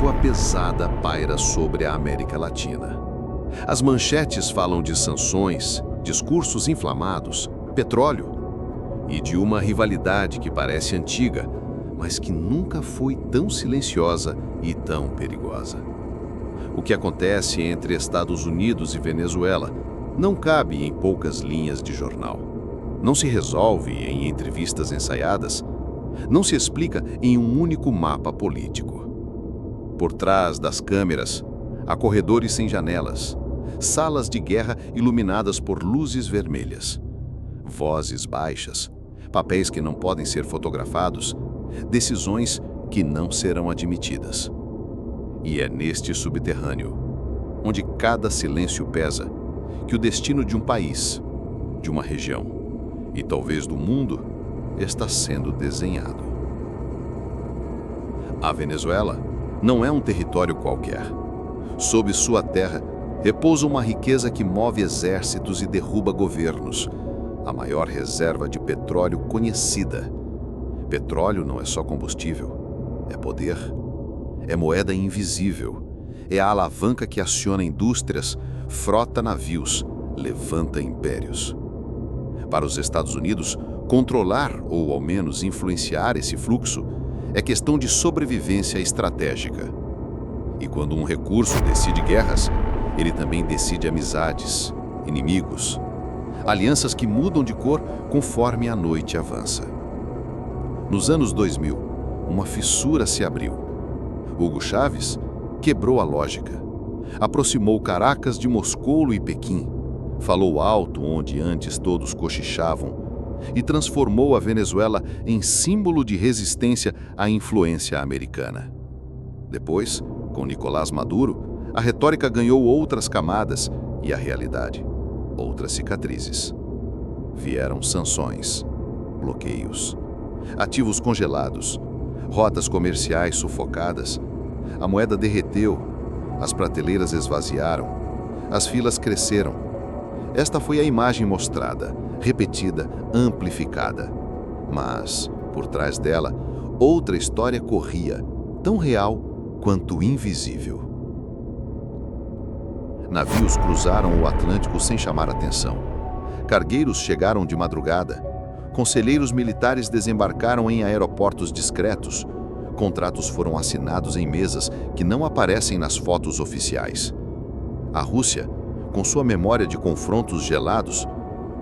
névoa pesada paira sobre a América Latina. As manchetes falam de sanções, discursos inflamados, petróleo e de uma rivalidade que parece antiga, mas que nunca foi tão silenciosa e tão perigosa. O que acontece entre Estados Unidos e Venezuela não cabe em poucas linhas de jornal. Não se resolve em entrevistas ensaiadas, não se explica em um único mapa político. Por trás das câmeras, há corredores sem janelas, salas de guerra iluminadas por luzes vermelhas, vozes baixas, papéis que não podem ser fotografados, decisões que não serão admitidas. E é neste subterrâneo, onde cada silêncio pesa, que o destino de um país, de uma região e talvez do mundo está sendo desenhado. A Venezuela não é um território qualquer. Sob sua terra repousa uma riqueza que move exércitos e derruba governos, a maior reserva de petróleo conhecida. Petróleo não é só combustível, é poder, é moeda invisível, é a alavanca que aciona indústrias, frota navios, levanta impérios. Para os Estados Unidos, controlar ou ao menos influenciar esse fluxo é questão de sobrevivência estratégica. E quando um recurso decide guerras, ele também decide amizades, inimigos, alianças que mudam de cor conforme a noite avança. Nos anos 2000, uma fissura se abriu. Hugo Chávez quebrou a lógica, aproximou Caracas de Moscou e Pequim, falou alto onde antes todos cochichavam e transformou a Venezuela em símbolo de resistência à influência americana. Depois, com Nicolás Maduro, a retórica ganhou outras camadas e a realidade, outras cicatrizes. Vieram sanções, bloqueios, ativos congelados, rotas comerciais sufocadas, a moeda derreteu, as prateleiras esvaziaram, as filas cresceram. Esta foi a imagem mostrada, repetida, amplificada. Mas, por trás dela, outra história corria, tão real quanto invisível. Navios cruzaram o Atlântico sem chamar atenção. Cargueiros chegaram de madrugada. Conselheiros militares desembarcaram em aeroportos discretos. Contratos foram assinados em mesas que não aparecem nas fotos oficiais. A Rússia, com sua memória de confrontos gelados,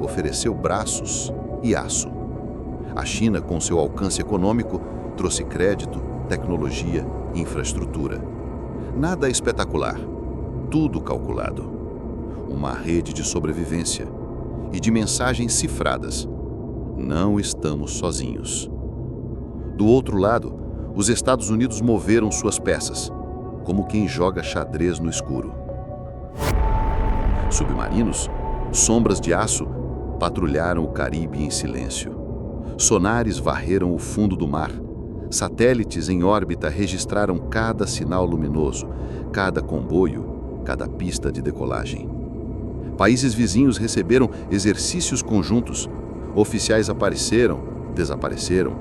ofereceu braços e aço. A China, com seu alcance econômico, trouxe crédito, tecnologia e infraestrutura. Nada espetacular, tudo calculado. Uma rede de sobrevivência e de mensagens cifradas. Não estamos sozinhos. Do outro lado, os Estados Unidos moveram suas peças, como quem joga xadrez no escuro. Submarinos, sombras de aço, patrulharam o Caribe em silêncio. Sonares varreram o fundo do mar. Satélites em órbita registraram cada sinal luminoso, cada comboio, cada pista de decolagem. Países vizinhos receberam exercícios conjuntos. Oficiais apareceram, desapareceram,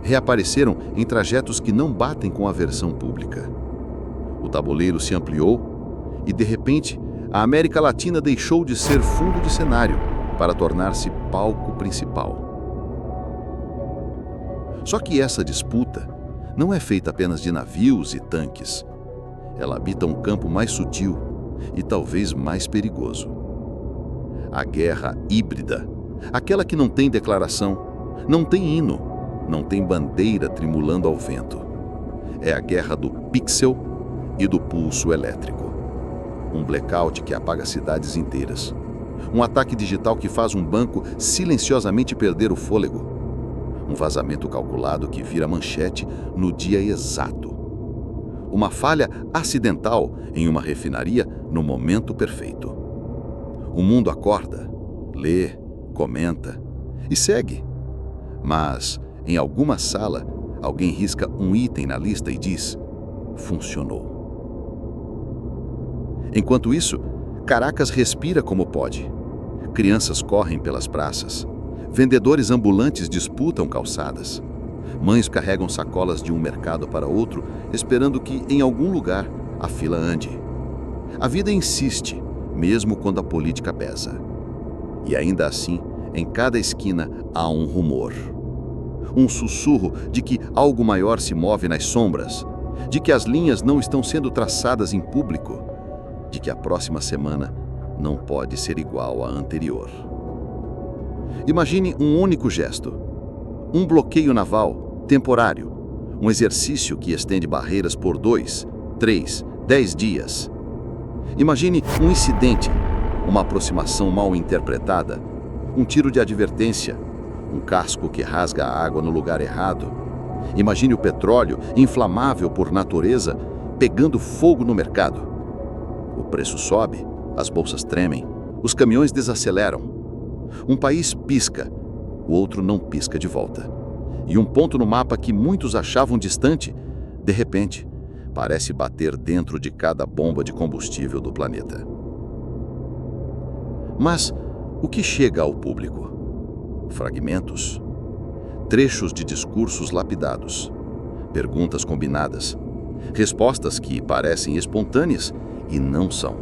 reapareceram em trajetos que não batem com a versão pública. O tabuleiro se ampliou e, de repente, a América Latina deixou de ser fundo de cenário para tornar-se palco principal. Só que essa disputa não é feita apenas de navios e tanques. Ela habita um campo mais sutil e talvez mais perigoso. A guerra híbrida, aquela que não tem declaração, não tem hino, não tem bandeira tremulando ao vento. É a guerra do pixel e do pulso elétrico. Um blackout que apaga cidades inteiras. Um ataque digital que faz um banco silenciosamente perder o fôlego. Um vazamento calculado que vira manchete no dia exato. Uma falha acidental em uma refinaria no momento perfeito. O mundo acorda, lê, comenta e segue. Mas, em alguma sala, alguém risca um item na lista e diz: funcionou. Enquanto isso, Caracas respira como pode. Crianças correm pelas praças. Vendedores ambulantes disputam calçadas. Mães carregam sacolas de um mercado para outro, esperando que, em algum lugar, a fila ande. A vida insiste, mesmo quando a política pesa. E ainda assim, em cada esquina há um rumor. Um sussurro de que algo maior se move nas sombras, de que as linhas não estão sendo traçadas em público, de que a próxima semana não pode ser igual à anterior. Imagine um único gesto. Um bloqueio naval, temporário. Um exercício que estende barreiras por 2, 3, 10 dias. Imagine um incidente, uma aproximação mal interpretada, um tiro de advertência, um casco que rasga a água no lugar errado. Imagine o petróleo, inflamável por natureza, pegando fogo no mercado. O preço sobe, as bolsas tremem, os caminhões desaceleram. Um país pisca, o outro não pisca de volta. E um ponto no mapa que muitos achavam distante, de repente, parece bater dentro de cada bomba de combustível do planeta. Mas o que chega ao público? Fragmentos, trechos de discursos lapidados, perguntas combinadas, respostas que parecem espontâneas e não são.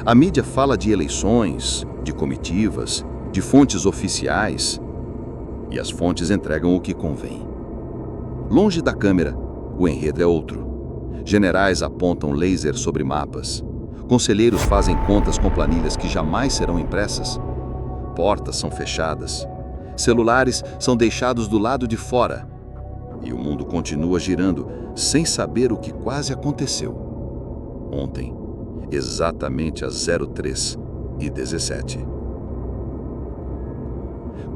A mídia fala de eleições, de comitivas, de fontes oficiais, e as fontes entregam o que convém. Longe da câmera, o enredo é outro. Generais apontam laser sobre mapas. Conselheiros fazem contas com planilhas que jamais serão impressas. Portas são fechadas. Celulares são deixados do lado de fora. E o mundo continua girando sem saber o que quase aconteceu. Ontem, exatamente às 03h17.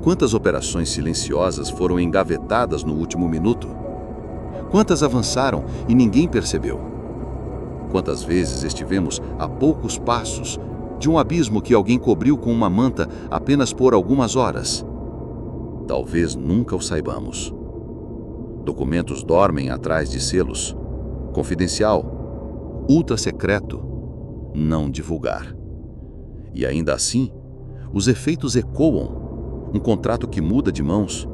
Quantas operações silenciosas foram engavetadas no último minuto? Quantas avançaram e ninguém percebeu? Quantas vezes estivemos a poucos passos de um abismo que alguém cobriu com uma manta apenas por algumas horas? Talvez nunca o saibamos. Documentos dormem atrás de selos. Confidencial, ultra secreto, não divulgar. E ainda assim, os efeitos ecoam. Um contrato que muda de mãos,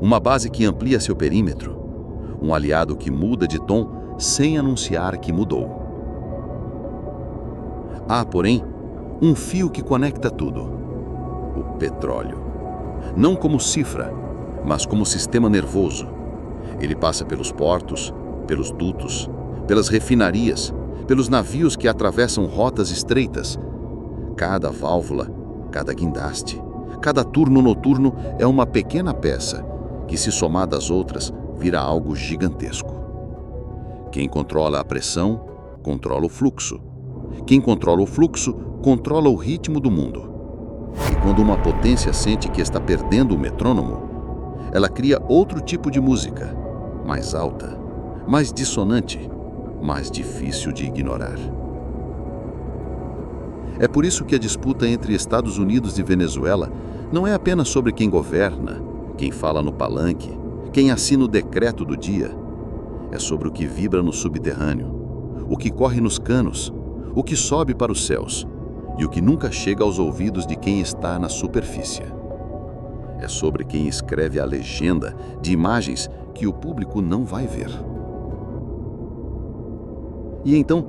uma base que amplia seu perímetro, um aliado que muda de tom sem anunciar que mudou. Há, porém, um fio que conecta tudo: o petróleo. Não como cifra, mas como sistema nervoso. Ele passa pelos portos, pelos dutos, pelas refinarias, pelos navios que atravessam rotas estreitas. Cada válvula, cada guindaste, cada turno noturno é uma pequena peça que, se somada às outras, vira algo gigantesco. Quem controla a pressão, controla o fluxo. Quem controla o fluxo, controla o ritmo do mundo. E quando uma potência sente que está perdendo o metrônomo, ela cria outro tipo de música, mais alta, mais dissonante, mais difícil de ignorar. É por isso que a disputa entre Estados Unidos e Venezuela não é apenas sobre quem governa, quem fala no palanque, quem assina o decreto do dia. É sobre o que vibra no subterrâneo, o que corre nos canos, o que sobe para os céus e o que nunca chega aos ouvidos de quem está na superfície. É sobre quem escreve a legenda de imagens que o público não vai ver. E então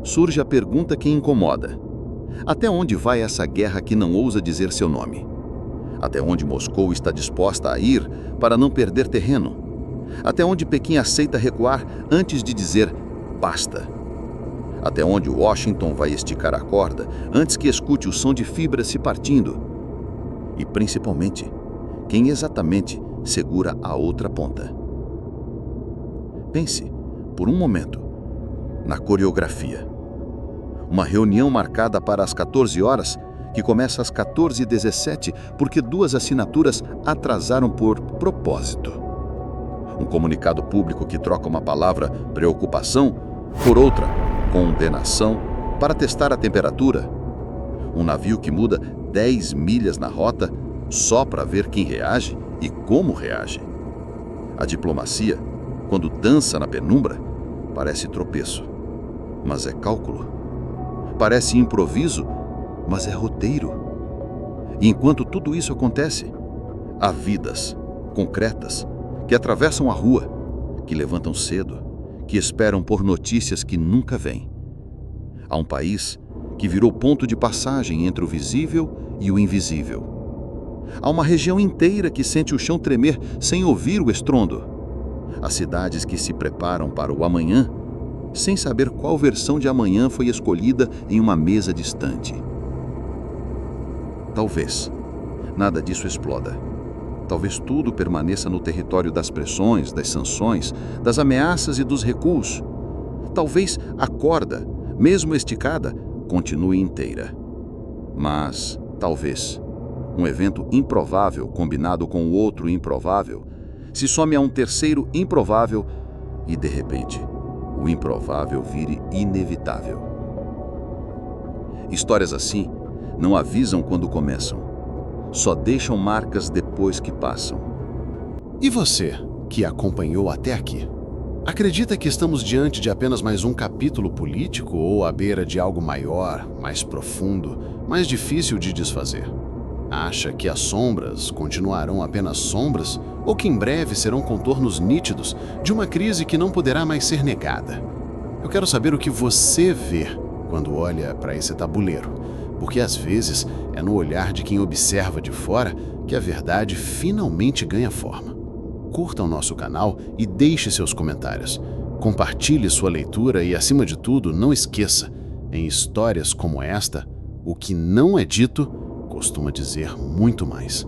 surge a pergunta que incomoda: até onde vai essa guerra que não ousa dizer seu nome? Até onde Moscou está disposta a ir para não perder terreno? Até onde Pequim aceita recuar antes de dizer basta? Até onde Washington vai esticar a corda antes que escute o som de fibras se partindo? E, principalmente, quem exatamente segura a outra ponta? Pense, por um momento, na coreografia. Uma reunião marcada para as 14 horas, que começa às 14h17 porque 2 assinaturas atrasaram por propósito. Um comunicado público que troca uma palavra preocupação por outra condenação para testar a temperatura. Um navio que muda 10 milhas na rota só para ver quem reage e como reage. A diplomacia, quando dança na penumbra, parece tropeço, mas é cálculo. Parece improviso, mas é roteiro. E enquanto tudo isso acontece, há vidas concretas que atravessam a rua, que levantam cedo, que esperam por notícias que nunca vêm. Há um país que virou ponto de passagem entre o visível e o invisível. Há uma região inteira que sente o chão tremer sem ouvir o estrondo. Há cidades que se preparam para o amanhã, sem saber qual versão de amanhã foi escolhida em uma mesa distante. Talvez nada disso exploda. Talvez tudo permaneça no território das pressões, das sanções, das ameaças e dos recuos. Talvez a corda, mesmo esticada, continue inteira. Mas, talvez, um evento improvável combinado com outro improvável se some a um terceiro improvável e, de repente, o improvável vire inevitável. Histórias assim não avisam quando começam, só deixam marcas depois que passam. E você, que acompanhou até aqui? Acredita que estamos diante de apenas mais um capítulo político ou à beira de algo maior, mais profundo, mais difícil de desfazer? Acha que as sombras continuarão apenas sombras ou que em breve serão contornos nítidos de uma crise que não poderá mais ser negada? Eu quero saber o que você vê quando olha para esse tabuleiro, porque às vezes é no olhar de quem observa de fora que a verdade finalmente ganha forma. Curta o nosso canal e deixe seus comentários. Compartilhe sua leitura e, acima de tudo, não esqueça, em histórias como esta, o que não é dito costuma dizer muito mais.